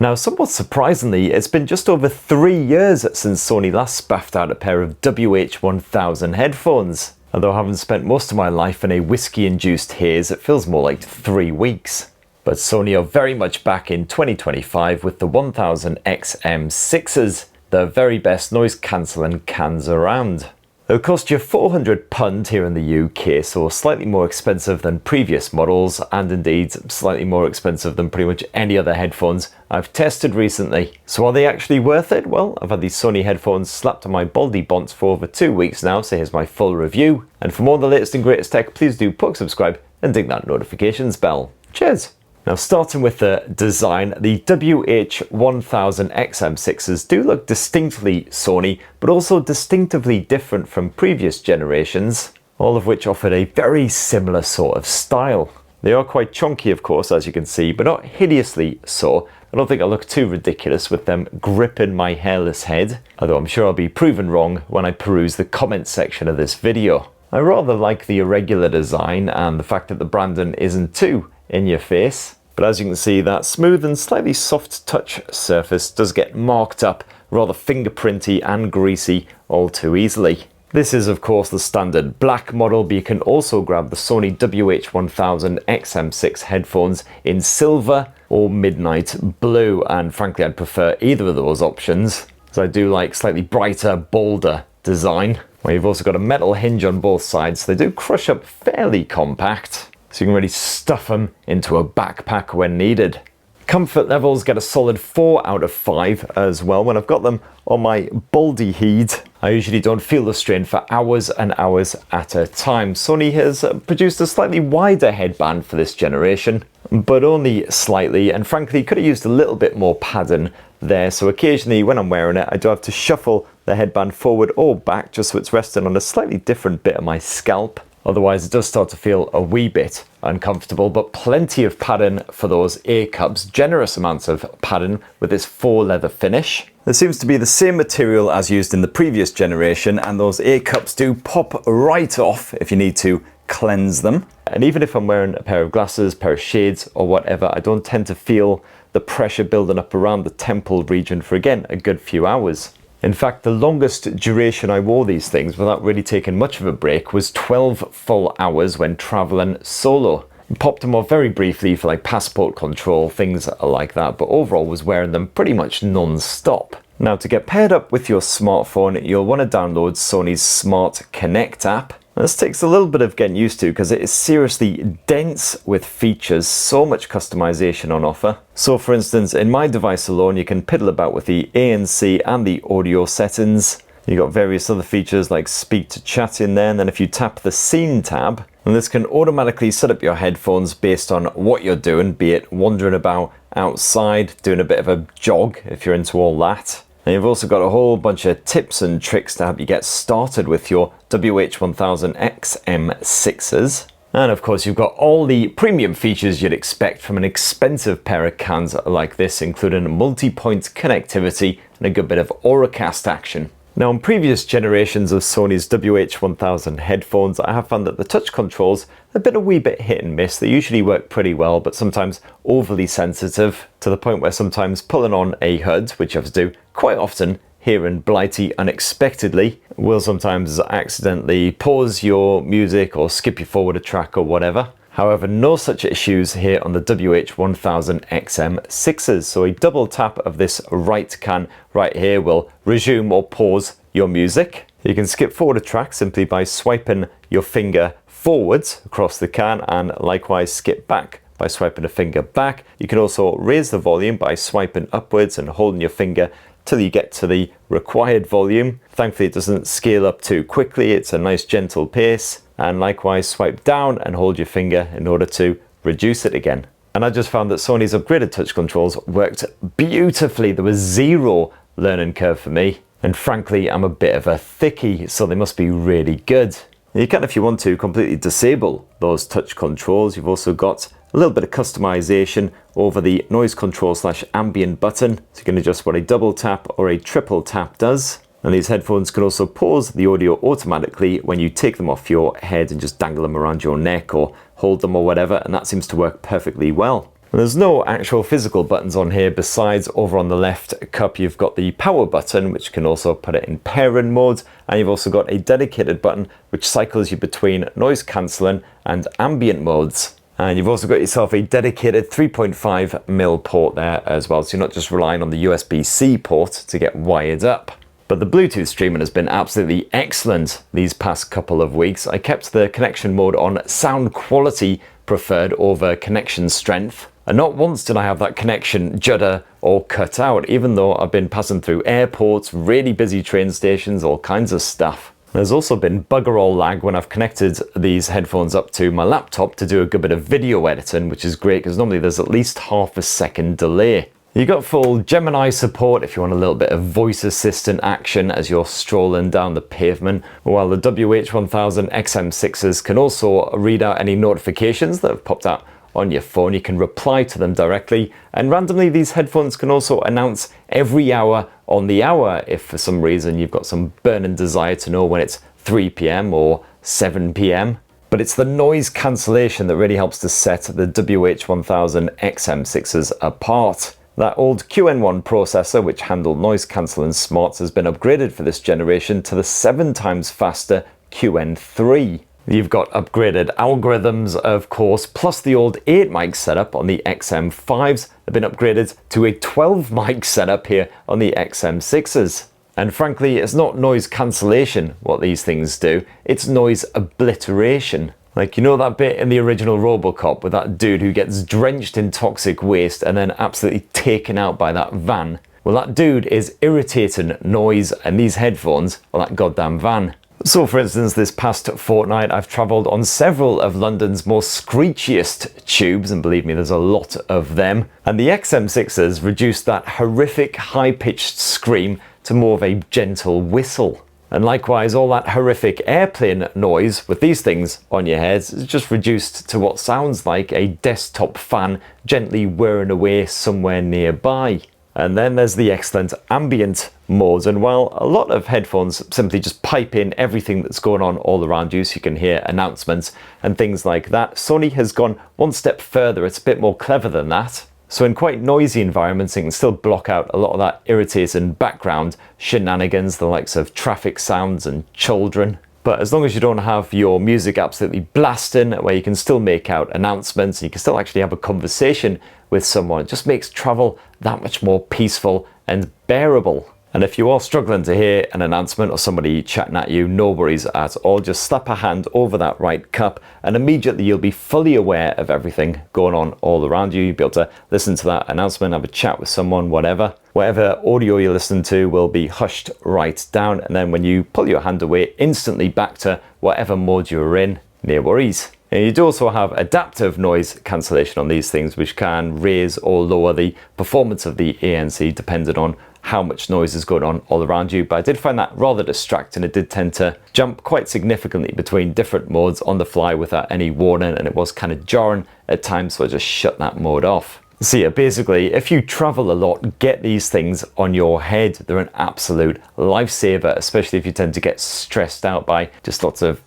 Now, somewhat surprisingly, it's been just over 3 years since Sony last spaffed out a pair of WH-1000 headphones. Although having spent most of my life in a whiskey-induced haze, it feels more like 3 weeks. But Sony are very much back in 2025 with the 1000XM6s, the very best noise cancelling cans around. They'll cost you £400 here in the UK, so slightly more expensive than previous models, and indeed slightly more expensive than pretty much any other headphones I've tested recently. So are they actually worth it? Well, I've had these Sony headphones slapped on my Baldy Bonds for over 2 weeks now, so here's my full review. And for more on the latest and greatest tech, please do subscribe and ding that notifications bell. Cheers! Now, starting with the design, the WH-1000XM6s do look distinctly Sony, but also distinctively different from previous generations, all of which offered a very similar sort of style. They are quite chunky, of course, as you can see, but not hideously so. I don't think I look too ridiculous with them gripping my hairless head, although I'm sure I'll be proven wrong when I peruse the comments section of this video. I rather like the irregular design and the fact that the branding isn't too in your face, but as you can see, that smooth and slightly soft touch surface does get marked up rather fingerprinty and greasy all too easily. This is of course the standard black model, but you can also grab the Sony WH-1000XM6 headphones in silver or midnight blue, and frankly I'd prefer either of those options, as I do like slightly brighter, bolder design. Well, you've also got a metal hinge on both sides, so they do crush up fairly compact, so you can really stuff them into a backpack when needed. Comfort levels get a solid 4 out of 5 as well. When I've got them on my Baldy head, I usually don't feel the strain for hours and hours at a time. Sony has produced a slightly wider headband for this generation, but only slightly, and frankly could have used a little bit more padding there, so occasionally when I'm wearing it I do have to shuffle the headband forward or back just so it's resting on a slightly different bit of my scalp. Otherwise it does start to feel a wee bit uncomfortable, but plenty of padding for those ear cups, generous amounts of padding with this faux leather finish. This seems to be the same material as used in the previous generation, and those ear cups do pop right off if you need to cleanse them. And even if I'm wearing a pair of glasses, pair of shades or whatever, I don't tend to feel the pressure building up around the temple region for, again, a good few hours. In fact, the longest duration I wore these things without really taking much of a break was 12 full hours when traveling solo. Popped them off very briefly for like passport control, things like that, but overall was wearing them pretty much non-stop. Now, to get paired up with your smartphone, you'll want to download Sony's Smart Connect app. This takes a little bit of getting used to because it is seriously dense with features, so much customization on offer. So for instance, in my device alone, you can piddle about with the ANC and the audio settings. You've got various other features like speak to chat in there, and then if you tap the scene tab, and this can automatically set up your headphones based on what you're doing, be it wandering about outside, doing a bit of a jog if you're into all that. And you've also got a whole bunch of tips and tricks to help you get started with your WH-1000XM6s. And of course you've got all the premium features you'd expect from an expensive pair of cans like this, including multi-point connectivity and a good bit of Auracast action. Now, in previous generations of Sony's WH-1000 headphones, I have found that the touch controls have been a wee bit hit and miss. They usually work pretty well, but sometimes overly sensitive, to the point where sometimes pulling on a HUD, which you have to do quite often here in Blighty unexpectedly, will sometimes accidentally pause your music or skip you forward a track or whatever. However, no such issues here on the WH-1000XM6s, so a double tap of this right can right here will resume or pause your music. You can skip forward a track simply by swiping your finger forwards across the can, and likewise skip back by swiping a finger back. You can also raise the volume by swiping upwards and holding your finger till you get to the required volume. Thankfully it doesn't scale up too quickly, it's a nice gentle pace. And likewise swipe down and hold your finger in order to reduce it again. And I just found that Sony's upgraded touch controls worked beautifully. There was zero learning curve for me. And frankly, I'm a bit of a thickie, so they must be really good. You can, if you want to, completely disable those touch controls. You've also got a little bit of customization over the noise control / ambient button. So you can adjust what a double tap or a triple tap does. And these headphones can also pause the audio automatically when you take them off your head and just dangle them around your neck or hold them or whatever, and that seems to work perfectly well. And there's no actual physical buttons on here besides over on the left cup you've got the power button, which can also put it in pairing mode, and you've also got a dedicated button which cycles you between noise cancelling and ambient modes. And you've also got yourself a dedicated 3.5mm port there as well, so you're not just relying on the USB-C port to get wired up. But the Bluetooth streaming has been absolutely excellent these past couple of weeks. I kept the connection mode on sound quality preferred over connection strength. And not once did I have that connection judder or cut out, even though I've been passing through airports, really busy train stations, all kinds of stuff. There's also been bugger all lag when I've connected these headphones up to my laptop to do a good bit of video editing, which is great because normally there's at least half a second delay. You got full Gemini support if you want a little bit of voice assistant action as you're strolling down the pavement, while the WH-1000 XM6s can also read out any notifications that have popped out on your phone. You can reply to them directly, and randomly these headphones can also announce every hour on the hour if for some reason you've got some burning desire to know when it's 3 p.m. or 7 p.m. But it's the noise cancellation that really helps to set the WH-1000 XM6s apart. That old QN1 processor, which handled noise cancelling smarts, has been upgraded for this generation to the 7 times faster QN3. You've got upgraded algorithms, of course, plus the old 8 mic setup on the XM5s have been upgraded to a 12 mic setup here on the XM6s. And frankly, it's not noise cancellation what these things do, it's noise obliteration. Like, you know that bit in the original RoboCop with that dude who gets drenched in toxic waste and then absolutely taken out by that van? Well, that dude is irritating noise, and these headphones are that goddamn van. So for instance, this past fortnight I've travelled on several of London's most screechiest tubes, and believe me, there's a lot of them, and the XM6s reduced that horrific high-pitched scream to more of a gentle whistle. And likewise, all that horrific airplane noise with these things on your heads is just reduced to what sounds like a desktop fan gently whirring away somewhere nearby. And then there's the excellent ambient modes, and while a lot of headphones simply just pipe in everything that's going on all around you so you can hear announcements and things like that, Sony has gone one step further. It's a bit more clever than that. So in quite noisy environments, you can still block out a lot of that irritating background shenanigans, the likes of traffic sounds and children. But as long as you don't have your music absolutely blasting, where you can still make out announcements, and you can still actually have a conversation with someone, it just makes travel that much more peaceful and bearable. And if you are struggling to hear an announcement or somebody chatting at you, no worries at all. Just slap a hand over that right cup and immediately you'll be fully aware of everything going on all around you. You'll be able to listen to that announcement, have a chat with someone, whatever. Whatever audio you listen to will be hushed right down, and then when you pull your hand away, instantly back to whatever mode you were in. No worries. And you do also have adaptive noise cancellation on these things, which can raise or lower the performance of the ANC depending on how much noise is going on all around you. But I did find that rather distracting. It did tend to jump quite significantly between different modes on the fly without any warning, and it was kind of jarring at times, so I just shut that mode off. So yeah, basically, if you travel a lot, get these things on your head. They're an absolute lifesaver, especially if you tend to get stressed out by just lots of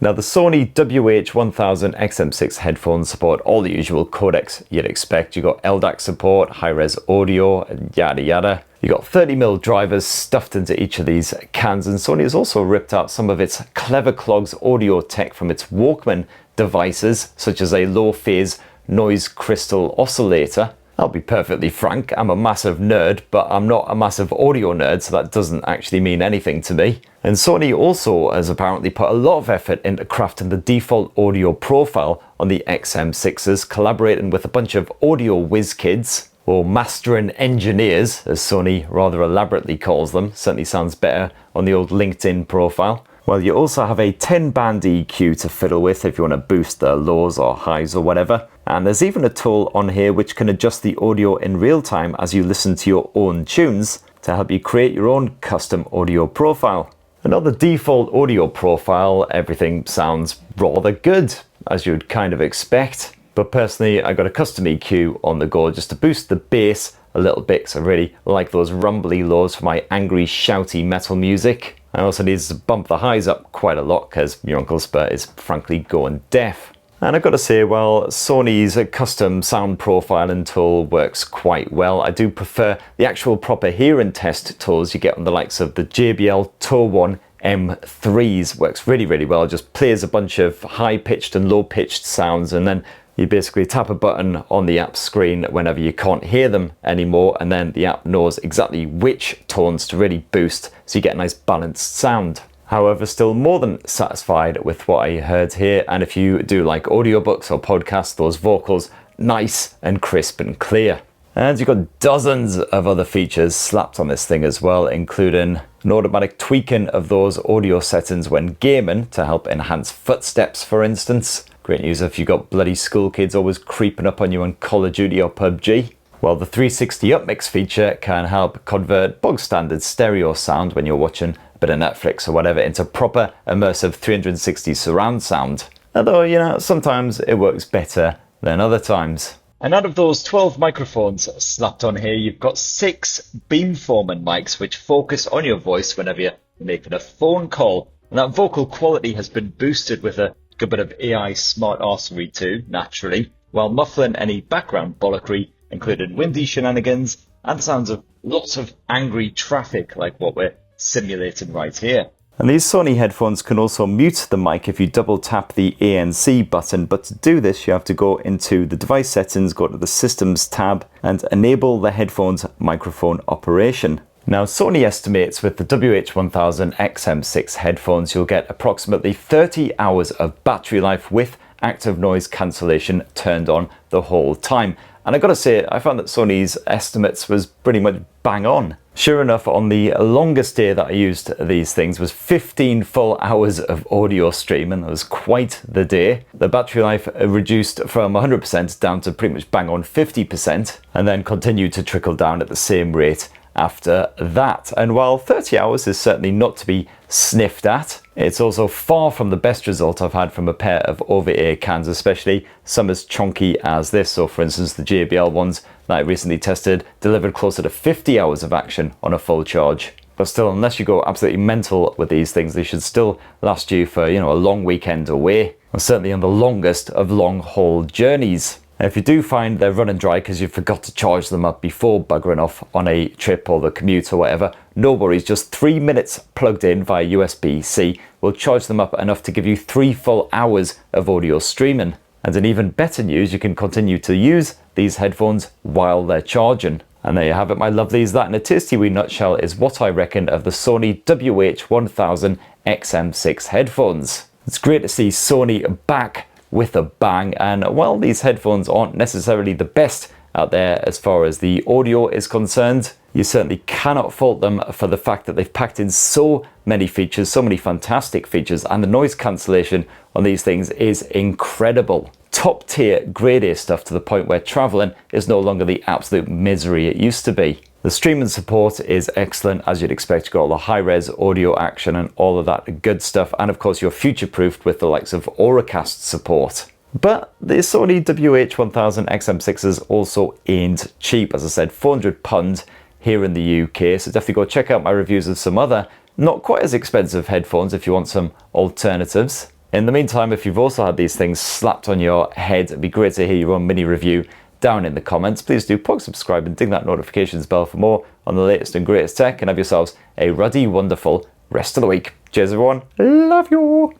Now the Sony WH-1000 XM6 headphones support all the usual codecs you'd expect. You got LDAC support, high-res audio, and yada yada. You got 30mm drivers stuffed into each of these cans, and Sony has also ripped out some of its Clever Clogs audio tech from its Walkman devices, such as a low-phase noise crystal oscillator. I'll be perfectly frank, I'm a massive nerd, but I'm not a massive audio nerd, so that doesn't actually mean anything to me. And Sony also has apparently put a lot of effort into crafting the default audio profile on the XM6s, collaborating with a bunch of audio whiz kids, or mastering engineers, as Sony rather elaborately calls them. Certainly sounds better on the old LinkedIn profile. Well, you also have a 10-band EQ to fiddle with if you want to boost the lows or highs or whatever. And there's even a tool on here which can adjust the audio in real time as you listen to your own tunes to help you create your own custom audio profile. And on the default audio profile, everything sounds rather good, as you'd kind of expect. But personally, I got a custom EQ on the go just to boost the bass a little bit, because I really like those rumbly lows for my angry, shouty metal music. I also need to bump the highs up quite a lot because your Uncle Spurt is frankly going deaf. And I've got to say, well, Sony's custom sound profiling tool works quite well. I do prefer the actual proper hearing test tools you get on the likes of the JBL Tour One M3s. Works really, really well. It just plays a bunch of high-pitched and low-pitched sounds, and then you basically tap a button on the app screen whenever you can't hear them anymore, and then the app knows exactly which tones to really boost, so you get a nice balanced sound. However, still more than satisfied with what I heard here, and if you do like audiobooks or podcasts, those vocals nice and crisp and clear. And you've got dozens of other features slapped on this thing as well, including an automatic tweaking of those audio settings when gaming to help enhance footsteps, for instance. Great news if you've got bloody school kids always creeping up on you on Call of Duty or PUBG. Well, the 360 upmix feature can help convert bog standard stereo sound when you're watching a bit of Netflix or whatever into proper immersive 360 surround sound. Although, you know, sometimes it works better than other times. And out of those 12 microphones slapped on here, you've got 6 beamforming mics which focus on your voice whenever you're making a phone call. And that vocal quality has been boosted with a good bit of AI smart arsery too, naturally, while muffling any background bollockry, including windy shenanigans and sounds of lots of angry traffic like what we're simulating right here. And these Sony headphones can also mute the mic if you double tap the ANC button, but to do this you have to go into the device settings, go to the systems tab and enable the headphones microphone operation. Now, Sony estimates with the WH-1000 XM6 headphones you'll get approximately 30 hours of battery life with active noise cancellation turned on the whole time. And I gotta say, I found that Sony's estimates was pretty much bang on. Sure enough, on the longest day that I used these things was 15 full hours of audio streaming. That was quite the day. The battery life reduced from 100% down to pretty much bang on 50%, and then continued to trickle down at the same rate after that. And while 30 hours is certainly not to be sniffed at, it's also far from the best result I've had from a pair of over-ear cans, especially some as chunky as this. So for instance, the JBL ones that I recently tested delivered closer to 50 hours of action on a full charge. But still, unless you go absolutely mental with these things, they should still last you for, you know, a long weekend away, and certainly on the longest of long-haul journeys. If you do find they're running dry because you forgot to charge them up before buggering off on a trip or the commute or whatever, no worries, just 3 minutes plugged in via USB-C will charge them up enough to give you 3 full hours of audio streaming. And in even better news, you can continue to use these headphones while they're charging. And there you have it, my lovelies. That in a tasty wee nutshell is what I reckon of the Sony WH-1000 XM6 headphones. It's great to see Sony back with a bang, and while these headphones aren't necessarily the best out there as far as the audio is concerned, you certainly cannot fault them for the fact that they've packed in so many features, so many fantastic features, and the noise cancellation on these things is incredible. Top tier grade A stuff, to the point where traveling is no longer the absolute misery it used to be. The streaming support is excellent, as you'd expect. You've got all the high-res audio action and all of that good stuff, and of course you're future-proofed with the likes of Auracast support. But the Sony WH-1000 XM6s also ain't cheap. As I said, £400 here in the UK, so definitely go check out my reviews of some other not quite as expensive headphones if you want some alternatives. In the meantime, if you've also had these things slapped on your head, it'd be great to hear your own mini review down in the comments. Please do subscribe and ding that notifications bell for more on the latest and greatest tech, and have yourselves a ruddy, wonderful rest of the week. Cheers everyone, love you!